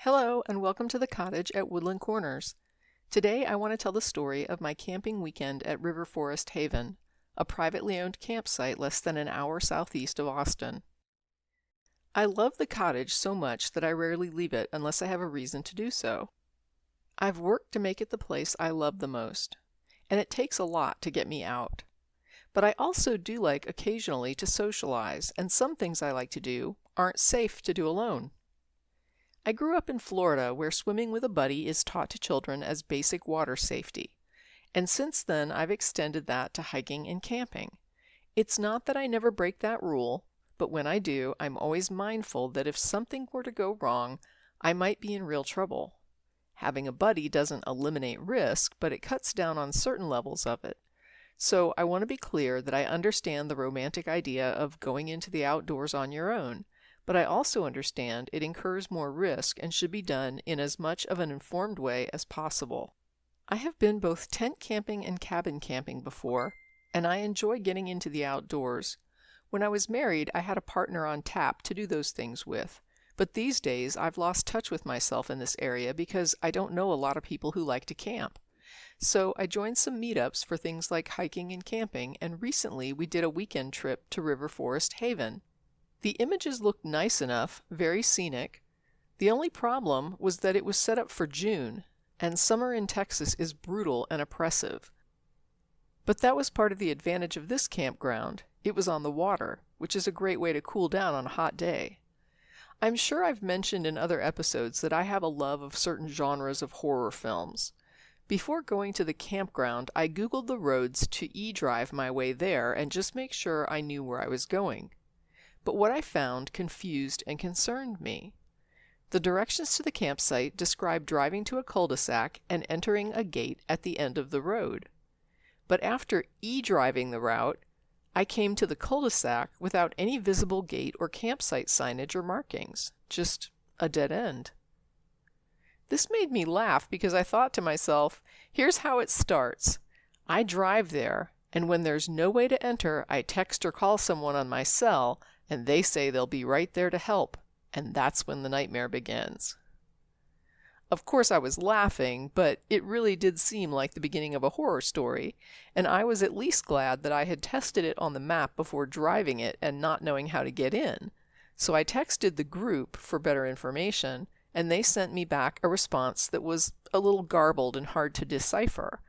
Hello, and welcome to the cottage at Woodland Corners. Today I want to tell the story of my camping weekend at River Forest Haven, a privately owned campsite less than an hour southeast of Austin. I love the cottage so much that I rarely leave it unless I have a reason to do so. I've worked to make it the place I love the most, and it takes a lot to get me out. But I also do like occasionally to socialize, and some things I like to do aren't safe to do alone. I grew up in Florida where swimming with a buddy is taught to children as basic water safety, and since then I've extended that to hiking and camping. It's not that I never break that rule, but when I do, I'm always mindful that if something were to go wrong, I might be in real trouble. Having a buddy doesn't eliminate risk, but it cuts down on certain levels of it. So I want to be clear that I understand the romantic idea of going into the outdoors on your own, but I also understand it incurs more risk and should be done in as much of an informed way as possible. I have been both tent camping and cabin camping before, and I enjoy getting into the outdoors. When I was married, I had a partner on tap to do those things with, but these days I've lost touch with myself in this area because I don't know a lot of people who like to camp. So I joined some meetups for things like hiking and camping, and recently we did a weekend trip to River Forest Haven. The images looked nice enough, very scenic. The only problem was that it was set up for June, and summer in Texas is brutal and oppressive. But that was part of the advantage of this campground. It was on the water, which is a great way to cool down on a hot day. I'm sure I've mentioned in other episodes that I have a love of certain genres of horror films. Before going to the campground, I Googled the roads to e-drive my way there and just make sure I knew where I was going. But what I found confused and concerned me. The directions to the campsite describe driving to a cul-de-sac and entering a gate at the end of the road. But after e-driving the route, I came to the cul-de-sac without any visible gate or campsite signage or markings, just a dead end. This made me laugh because I thought to myself, here's how it starts. I drive there, and when there's no way to enter, I text or call someone on my cell, and they say they'll be right there to help, and that's when the nightmare begins. Of course I was laughing, but it really did seem like the beginning of a horror story, and I was at least glad that I had tested it on the map before driving it and not knowing how to get in. So I texted the group for better information, and they sent me back a response that was a little garbled and hard to decipher.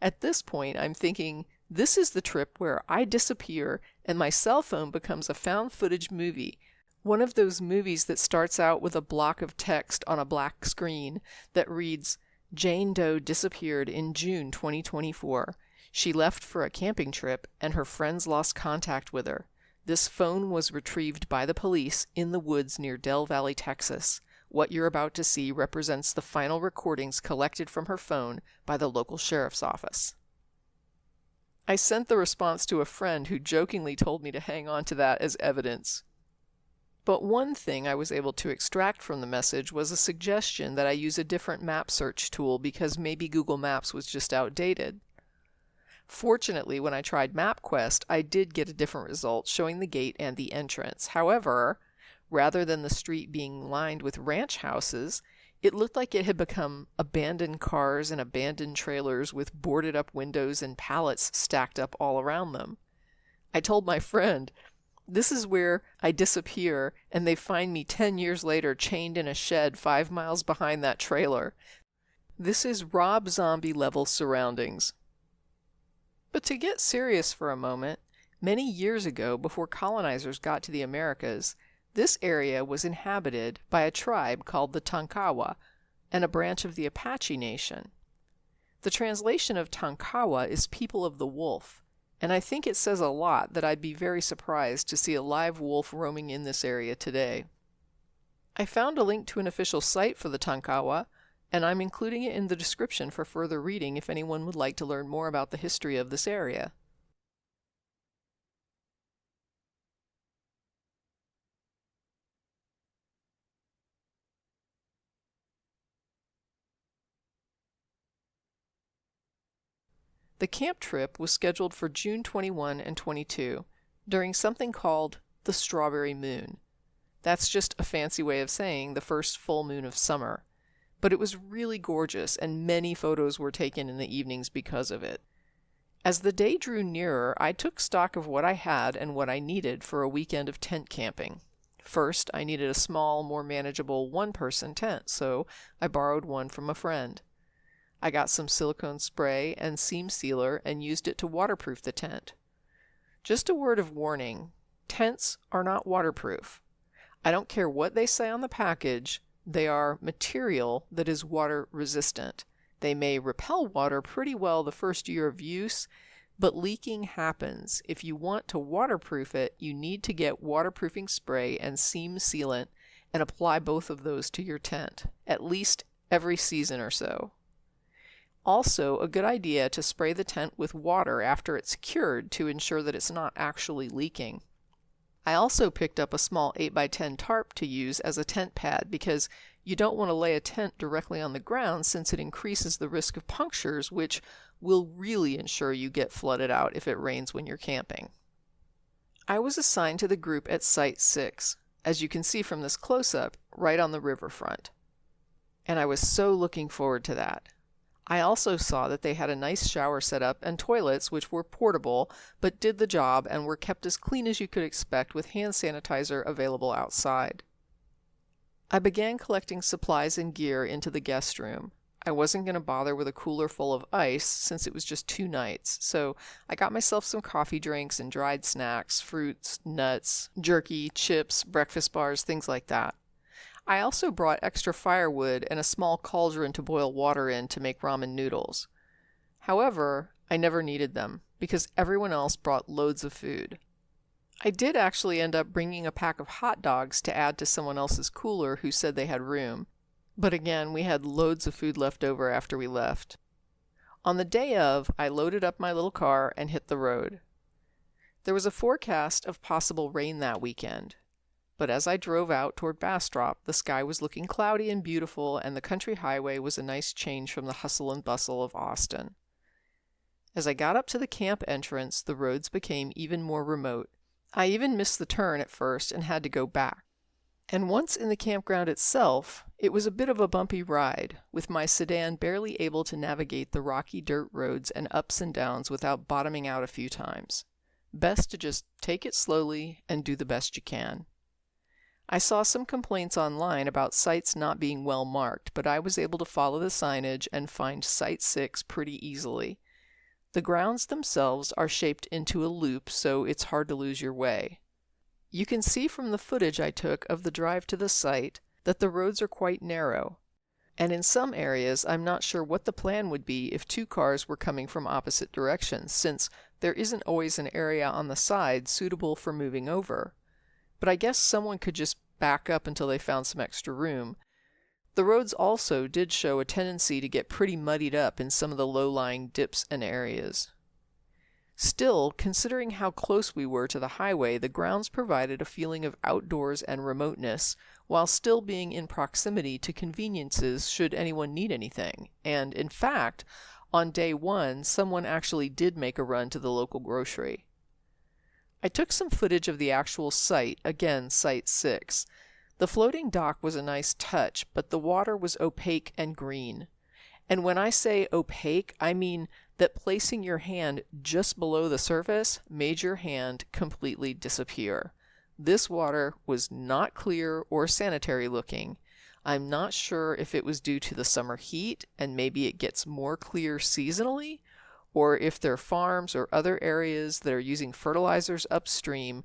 At this point, I'm thinking, this is the trip where I disappear and my cell phone becomes a found footage movie, one of those movies that starts out with a block of text on a black screen that reads, "Jane Doe disappeared in June 2024. She left for a camping trip and her friends lost contact with her. This phone was retrieved by the police in the woods near Del Valley, Texas. What you're about to see represents the final recordings collected from her phone by the local sheriff's office." I sent the response to a friend who jokingly told me to hang on to that as evidence. But one thing I was able to extract from the message was a suggestion that I use a different map search tool because maybe Google Maps was just outdated. Fortunately, when I tried MapQuest, I did get a different result showing the gate and the entrance. However, rather than the street being lined with ranch houses, it looked like it had become abandoned cars and abandoned trailers with boarded up windows and pallets stacked up all around them. I told my friend, this is where I disappear and they find me 10 years later chained in a shed 5 miles behind that trailer. This is Rob Zombie level surroundings. But to get serious for a moment, many years ago, before colonizers got to the Americas, this area was inhabited by a tribe called the Tonkawa, and a branch of the Apache Nation. The translation of Tonkawa is people of the wolf, and I think it says a lot that I'd be very surprised to see a live wolf roaming in this area today. I found a link to an official site for the Tonkawa, and I'm including it in the description for further reading if anyone would like to learn more about the history of this area. The camp trip was scheduled for June 21 and 22 during something called the Strawberry Moon. That's just a fancy way of saying the first full moon of summer. But it was really gorgeous, and many photos were taken in the evenings because of it. As the day drew nearer, I took stock of what I had and what I needed for a weekend of tent camping. First, I needed a small, more manageable one-person tent, so I borrowed one from a friend. I got some silicone spray and seam sealer and used it to waterproof the tent. Just a word of warning, tents are not waterproof. I don't care what they say on the package, they are material that is water resistant. They may repel water pretty well the first year of use, but leaking happens. If you want to waterproof it, you need to get waterproofing spray and seam sealant and apply both of those to your tent, at least every season or so. Also, a good idea to spray the tent with water after it's cured to ensure that it's not actually leaking. I also picked up a small 8x10 tarp to use as a tent pad because you don't want to lay a tent directly on the ground since it increases the risk of punctures, which will really ensure you get flooded out if it rains when you're camping. I was assigned to the group at Site 6, as you can see from this close-up, right on the riverfront. And I was so looking forward to that. I also saw that they had a nice shower set up and toilets which were portable but did the job and were kept as clean as you could expect with hand sanitizer available outside. I began collecting supplies and gear into the guest room. I wasn't going to bother with a cooler full of ice since it was just 2 nights, so I got myself some coffee drinks and dried snacks, fruits, nuts, jerky, chips, breakfast bars, things like that. I also brought extra firewood and a small cauldron to boil water in to make ramen noodles. However, I never needed them because everyone else brought loads of food. I did actually end up bringing a pack of hot dogs to add to someone else's cooler who said they had room, but again, we had loads of food left over after we left. On the day of, I loaded up my little car and hit the road. There was a forecast of possible rain that weekend. But as I drove out toward Bastrop, the sky was looking cloudy and beautiful, and the country highway was a nice change from the hustle and bustle of Austin. As I got up to the camp entrance, the roads became even more remote. I even missed the turn at first and had to go back. And once in the campground itself, it was a bit of a bumpy ride, with my sedan barely able to navigate the rocky dirt roads and ups and downs without bottoming out a few times. Best to just take it slowly and do the best you can. I saw some complaints online about sites not being well marked, but I was able to follow the signage and find Site 6 pretty easily. The grounds themselves are shaped into a loop, so it's hard to lose your way. You can see from the footage I took of the drive to the site that the roads are quite narrow, and in some areas I'm not sure what the plan would be if 2 cars were coming from opposite directions, since there isn't always an area on the side suitable for moving over. But I guess someone could just back up until they found some extra room. The roads also did show a tendency to get pretty muddied up in some of the low-lying dips and areas. Still, considering how close we were to the highway, the grounds provided a feeling of outdoors and remoteness, while still being in proximity to conveniences should anyone need anything. And, in fact, on day 1, someone actually did make a run to the local grocery. I took some footage of the actual site, again Site 6. The floating dock was a nice touch, but the water was opaque and green. And when I say opaque, I mean that placing your hand just below the surface made your hand completely disappear. This water was not clear or sanitary looking. I'm not sure if it was due to the summer heat and maybe it gets more clear seasonally, or if they're farms or other areas that are using fertilizers upstream,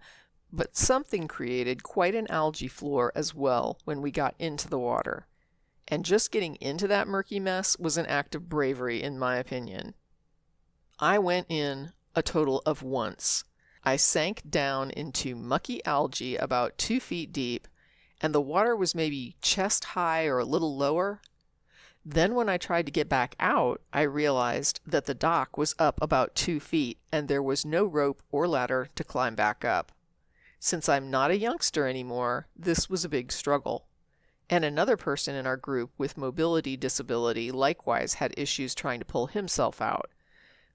but something created quite an algae floor as well when we got into the water. And just getting into that murky mess was an act of bravery, in my opinion. I went in a total of once. I sank down into mucky algae about 2 feet deep, and the water was maybe chest high or a little lower. Then when I tried to get back out, I realized that the dock was up about 2 feet and there was no rope or ladder to climb back up. Since I'm not a youngster anymore, this was a big struggle. And another person in our group with mobility disability likewise had issues trying to pull himself out.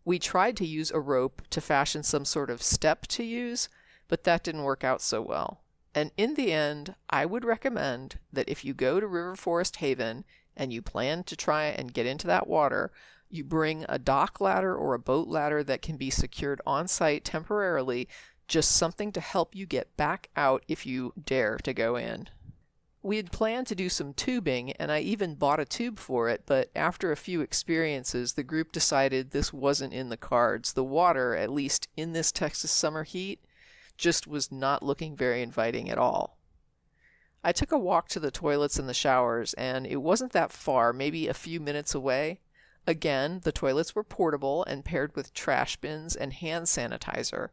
We tried to use a rope to fashion some sort of step to use, but that didn't work out so well. And in the end, I would recommend that if you go to River Forest Haven and you plan to try and get into that water, you bring a dock ladder or a boat ladder that can be secured on site temporarily, just something to help you get back out if you dare to go in. We had planned to do some tubing, and I even bought a tube for it, but after a few experiences, the group decided this wasn't in the cards. The water, at least in this Texas summer heat, just was not looking very inviting at all. I took a walk to the toilets and the showers, and it wasn't that far, maybe a few minutes away. Again, the toilets were portable and paired with trash bins and hand sanitizer.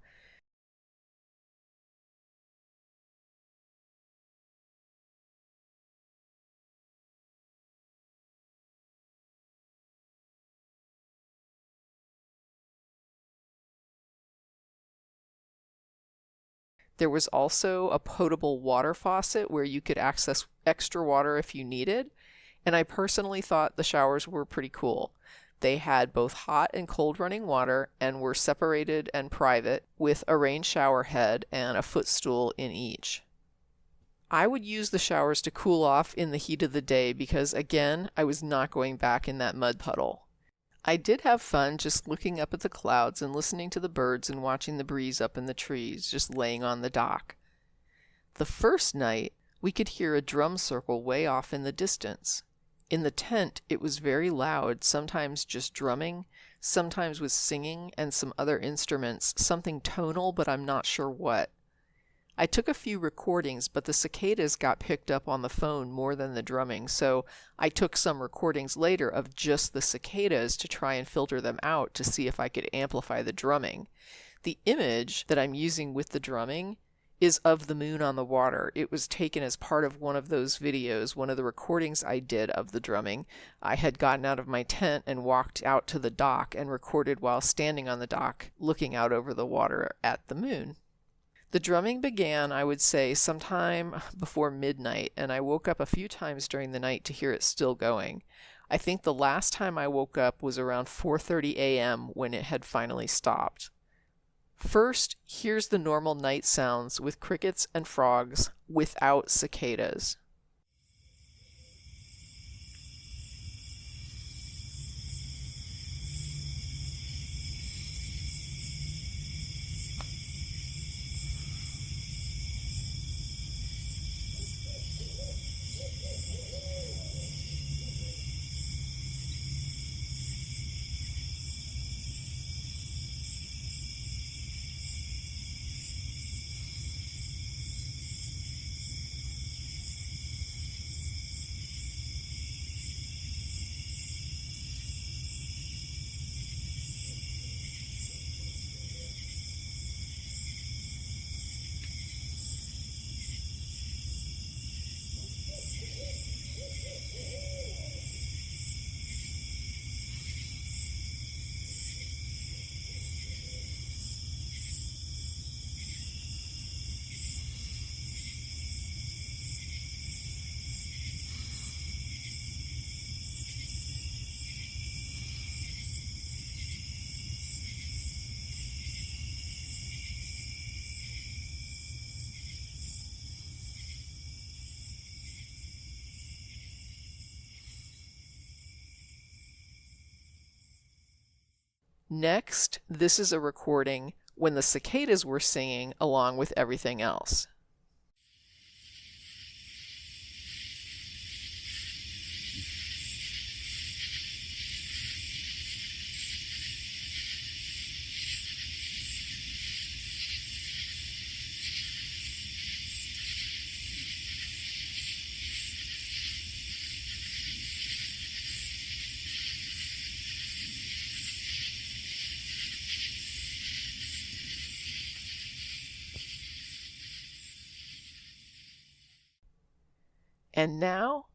There was also a potable water faucet where you could access extra water if you needed, and I personally thought the showers were pretty cool. They had both hot and cold running water and were separated and private with a rain shower head and a footstool in each. I would use the showers to cool off in the heat of the day because, again, I was not going back in that mud puddle. I did have fun just looking up at the clouds and listening to the birds and watching the breeze up in the trees, just laying on the dock. The first night, we could hear a drum circle way off in the distance. In the tent, it was very loud, sometimes just drumming, sometimes with singing and some other instruments, something tonal, but I'm not sure what. I took a few recordings, but the cicadas got picked up on the phone more than the drumming, so I took some recordings later of just the cicadas to try and filter them out to see if I could amplify the drumming. The image that I'm using with the drumming is of the moon on the water. It was taken as part of one of those videos, one of the recordings I did of the drumming. I had gotten out of my tent and walked out to the dock and recorded while standing on the dock, looking out over the water at the moon. The drumming began, I would say, sometime before midnight, and I woke up a few times during the night to hear it still going. I think the last time I woke up was around 4:30 a.m. when it had finally stopped. First, here's the normal night sounds with crickets and frogs without cicadas. Next, this is a recording when the cicadas were singing along with everything else. And now,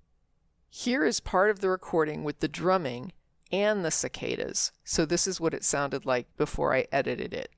here is part of the recording with the drumming and the cicadas. So this is what it sounded like before I edited it.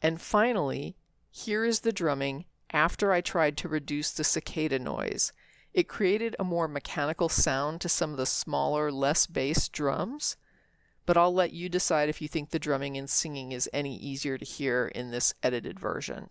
And finally, here is the drumming after I tried to reduce the cicada noise. It created a more mechanical sound to some of the smaller, less bass drums, but I'll let you decide if you think the drumming and singing is any easier to hear in this edited version.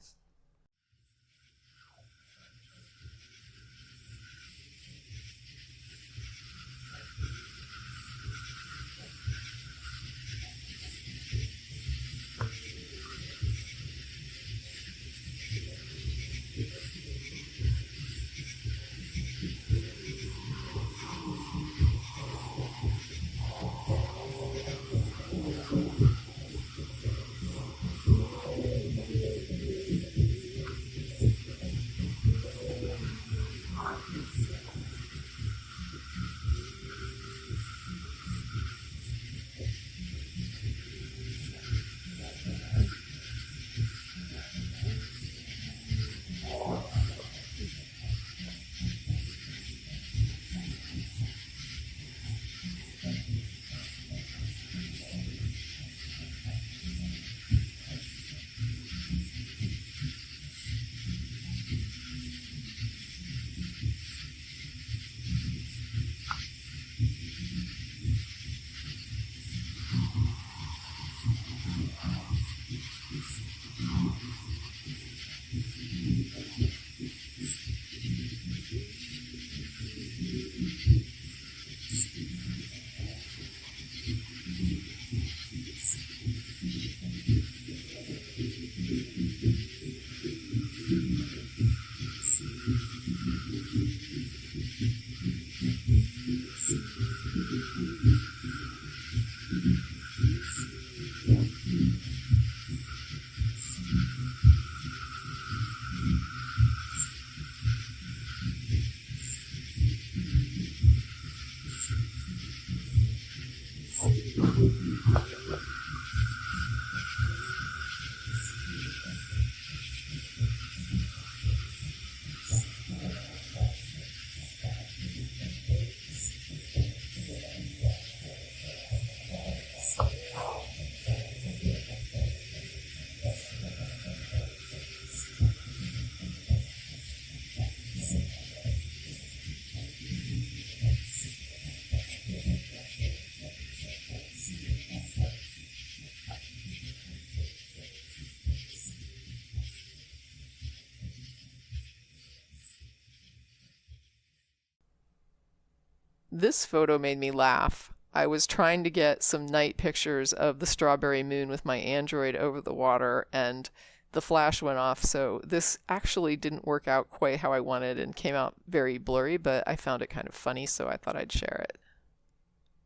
This photo made me laugh. I was trying to get some night pictures of the strawberry moon with my Android over the water, and the flash went off, so this actually didn't work out quite how I wanted and came out very blurry, but I found it kind of funny, so I thought I'd share it.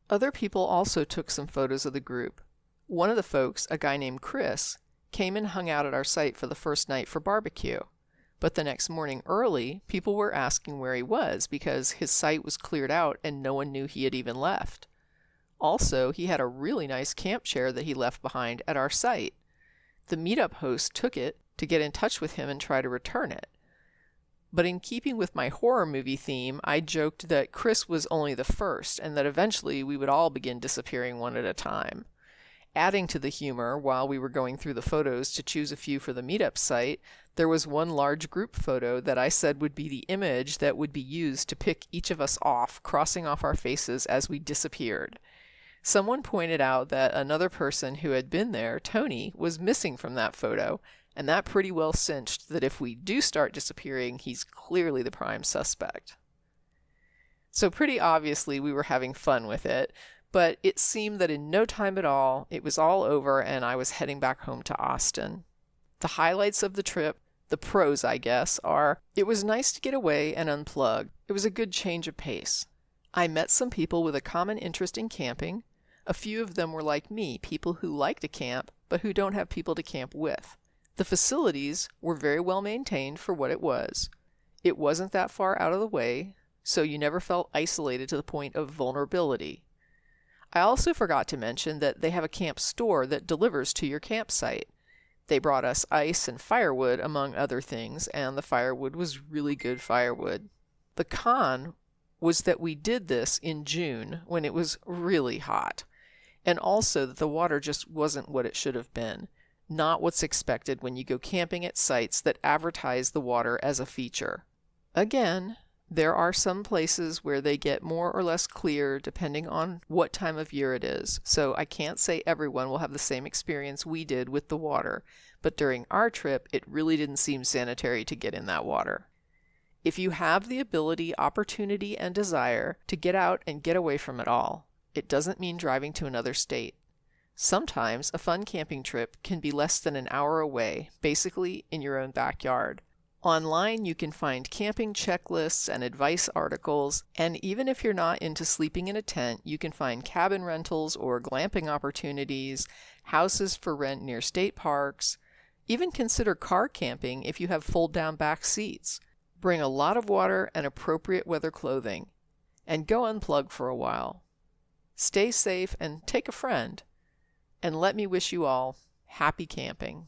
Other people also took some photos of the group. One of the folks, a guy named Chris, came and hung out at our site for the first night for barbecue. But the next morning early, people were asking where he was because his site was cleared out and no one knew he had even left. Also, he had a really nice camp chair that he left behind at our site. The meetup host took it to get in touch with him and try to return it. But in keeping with my horror movie theme, I joked that Chris was only the first and that eventually we would all begin disappearing one at a time. Adding to the humor, while we were going through the photos to choose a few for the meetup site, there was one large group photo that I said would be the image that would be used to pick each of us off, crossing off our faces as we disappeared. Someone pointed out that another person who had been there, Tony, was missing from that photo, and that pretty well cinched that if we do start disappearing, he's clearly the prime suspect. So pretty obviously we were having fun with it, but it seemed that in no time at all, it was all over and I was heading back home to Austin. The highlights of the trip, the pros I guess, are it was nice to get away and unplug. It was a good change of pace. I met some people with a common interest in camping. A few of them were like me, people who like to camp, but who don't have people to camp with. The facilities were very well maintained for what it was. It wasn't that far out of the way, so you never felt isolated to the point of vulnerability. I also forgot to mention that they have a camp store that delivers to your campsite. They brought us ice and firewood, among other things, and the firewood was really good firewood. The con was that we did this in June when it was really hot, and also that the water just wasn't what it should have been. not what's expected when you go camping at sites that advertise the water as a feature. Again, there are some places where they get more or less clear depending on what time of year it is, so I can't say everyone will have the same experience we did with the water, but during our trip, it really didn't seem sanitary to get in that water. If you have the ability, opportunity, and desire to get out and get away from it all, it doesn't mean driving to another state. Sometimes a fun camping trip can be less than an hour away, basically in your own backyard. Online, you can find camping checklists and advice articles, and even if you're not into sleeping in a tent, you can find cabin rentals or glamping opportunities, houses for rent near state parks. Even consider car camping if you have fold-down back seats. Bring a lot of water and appropriate weather clothing, and go unplug for a while. Stay safe and take a friend. And let me wish you all happy camping.